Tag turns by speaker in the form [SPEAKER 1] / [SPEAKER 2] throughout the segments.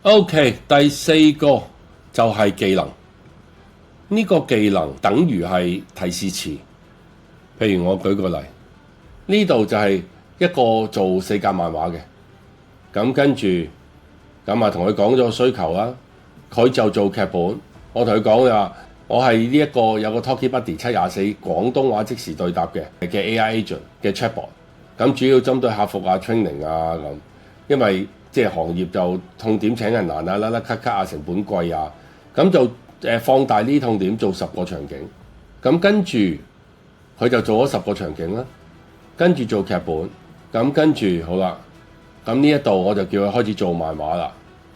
[SPEAKER 1] OK， 第四個就係技能。呢個技能等於係提示詞。譬如我舉個例，呢度就係一個做4格漫畫嘅，咁跟住咁啊同佢講咗需求啦，佢就做劇本。我同佢講話，我係呢一個有個 Talkie Buddy 724廣東話即時對答嘅 AI agent 嘅 chatbot， 咁主要針對客服啊、training 啊咁，因為即係行業就痛點請人難啊、甩甩咳咳啊、成本貴啊，咁就放大呢啲痛點做10個場景，咁跟住佢就做咗10個場景啦，跟住做劇本，咁跟住好啦，咁呢一度我就叫佢開始做漫畫啦，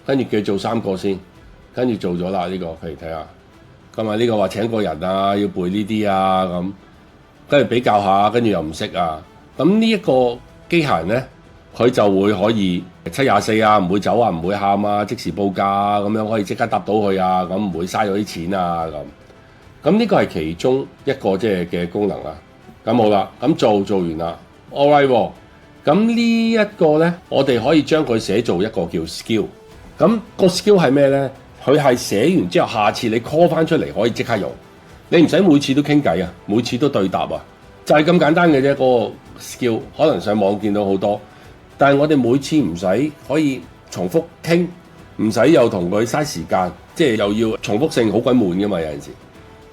[SPEAKER 1] 跟住叫佢做3個先，跟住做咗啦呢個，譬如睇下，咁啊呢個話請個人啊，要背呢啲啊咁，跟住比較下，跟住又唔識啊，咁呢一個機械人咧，佢就會可以724啊，唔會走啊，唔會喊啊，即時報價啊，咁樣可以即刻答到佢啊，咁唔會嘥咗啲錢啊咁。咁呢個係其中一個即係嘅功能啦。咁好啦，咁做完啦 ，all right 喎。咁呢一個咧，我哋可以將佢寫做一個叫 skill。咁個 skill 係咩咧？佢係寫完之後，下次你 call 翻出嚟可以即刻用，你唔使每次都傾偈啊，每次都對答啊，就係咁簡單嘅啫。嗰個 skill 可能上網見到好多，但係我哋每次唔使可以重複傾，唔使又同佢嘥時間，即係又要重複性好鬼悶噶嘛，有陣時。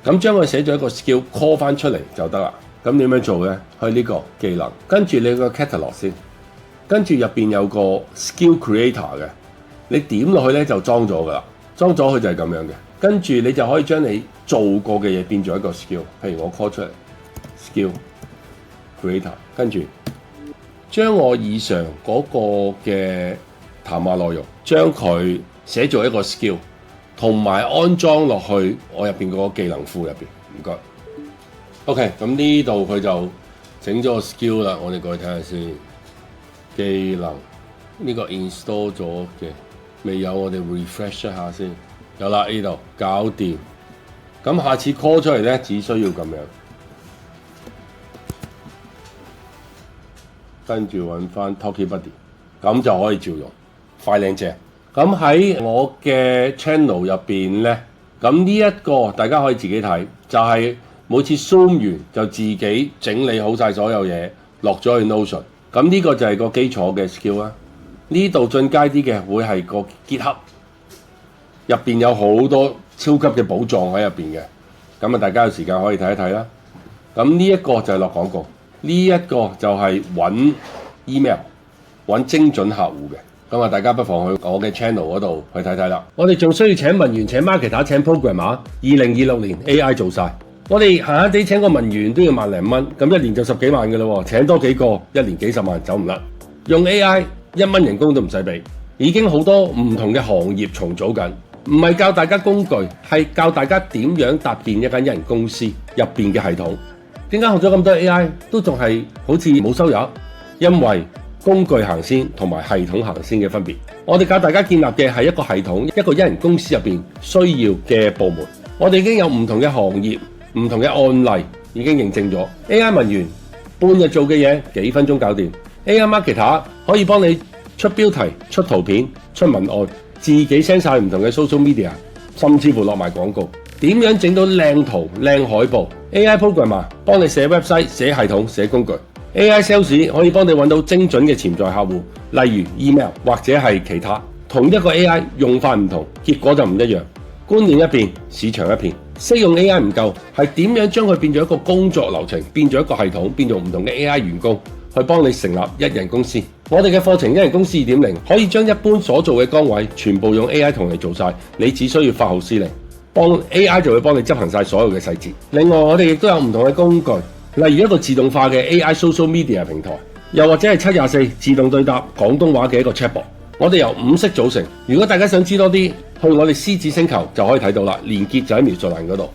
[SPEAKER 1] 咁將佢寫咗一個 skill call 翻出嚟就得啦。咁點樣做咧？去呢個技能，跟住你個 catalog 先，跟住入邊有個 skill creator 嘅，你點落去咧就裝咗噶啦，裝咗佢就係咁樣嘅。跟住你就可以將你做過嘅嘢變做一個 skill， 譬如我 call 出嚟 skill creator， 跟住將我以上嗰個嘅談話內容，將佢寫做一個 skill。同埋安裝落去我入邊嗰個技能庫入邊，唔該。OK， 咁呢度佢就整咗個 skill 啦，我哋過去睇下先。技能呢個 install 咗嘅，未有我哋 refresh 一下先。有啦，呢度搞掂。咁下次 call 出嚟咧，只需要咁樣，跟住揾翻 Talkie Buddy， 咁就可以照用，快靚正。咁喺我嘅 channel 入邊咧，咁呢一個大家可以自己睇，就係每次 zoom 完就自己整理好晒所有嘢，落咗去 Notion。咁呢個就係個基礎嘅 skill 啦。呢度進階啲嘅會係個 GitHub，入邊有好多超級嘅寶藏喺入邊嘅。咁啊，大家有時間可以睇一睇啦。咁呢一個就係落廣告，呢一個就係揾 email， 揾精準客戶嘅。咁啊，大家不妨去我嘅 channel 嗰度去睇睇啦。我哋仲需要請文員、請 marketer、請 programmer。2026年 AI 做晒，我哋閒閒地請個文員都要萬零蚊，咁一年就10幾萬嘅咯喎。請多幾個，一年幾十萬走唔甩。用 AI 1蚊人工都唔使俾，已經好多唔同嘅行業重組緊。唔係教大家工具，係教大家點樣搭建一間一人公司入邊嘅系統。點解學咗咁多 AI 都仲係好似冇收入？因為工具行先同埋系統行先嘅分別，我哋教大家建立嘅係一個系統，一個一人公司入邊需要嘅部門。我哋已經有唔同嘅行業、唔同嘅案例已經認證咗。AI 文員半日做嘅嘢幾分鐘搞掂。AI marketer 可以幫你出標題、出圖片、出文案，自己 send 晒唔同嘅 social media， 甚至乎落埋廣告。點樣整到靚圖、靚海報 ？AI programmer 幫你寫 website、寫系統、寫工具。AI sales 可以幫你揾到精準嘅潛在客戶，例如 email 或者係其他。同一個 AI 用法唔同，結果就唔一樣。觀念一變，市場一片。識用 AI 唔夠，係點樣將佢變咗一個工作流程，變咗一個系統，變做唔同嘅 AI 員工去幫你成立一人公司。我哋嘅課程一人公司 2.0 可以將一般所做嘅崗位全部用 AI 同你做晒，你只需要發號施令，幫 AI 就會幫你執行晒所有嘅細節。另外我哋亦都有唔同嘅工具。例如一個自動化嘅 AI social media 平台，又或者係724自動對答廣東話嘅一個 chatbot。我哋由5式組成。如果大家想知多啲，去我哋獅子星球就可以睇到啦，連結就喺描述欄嗰度。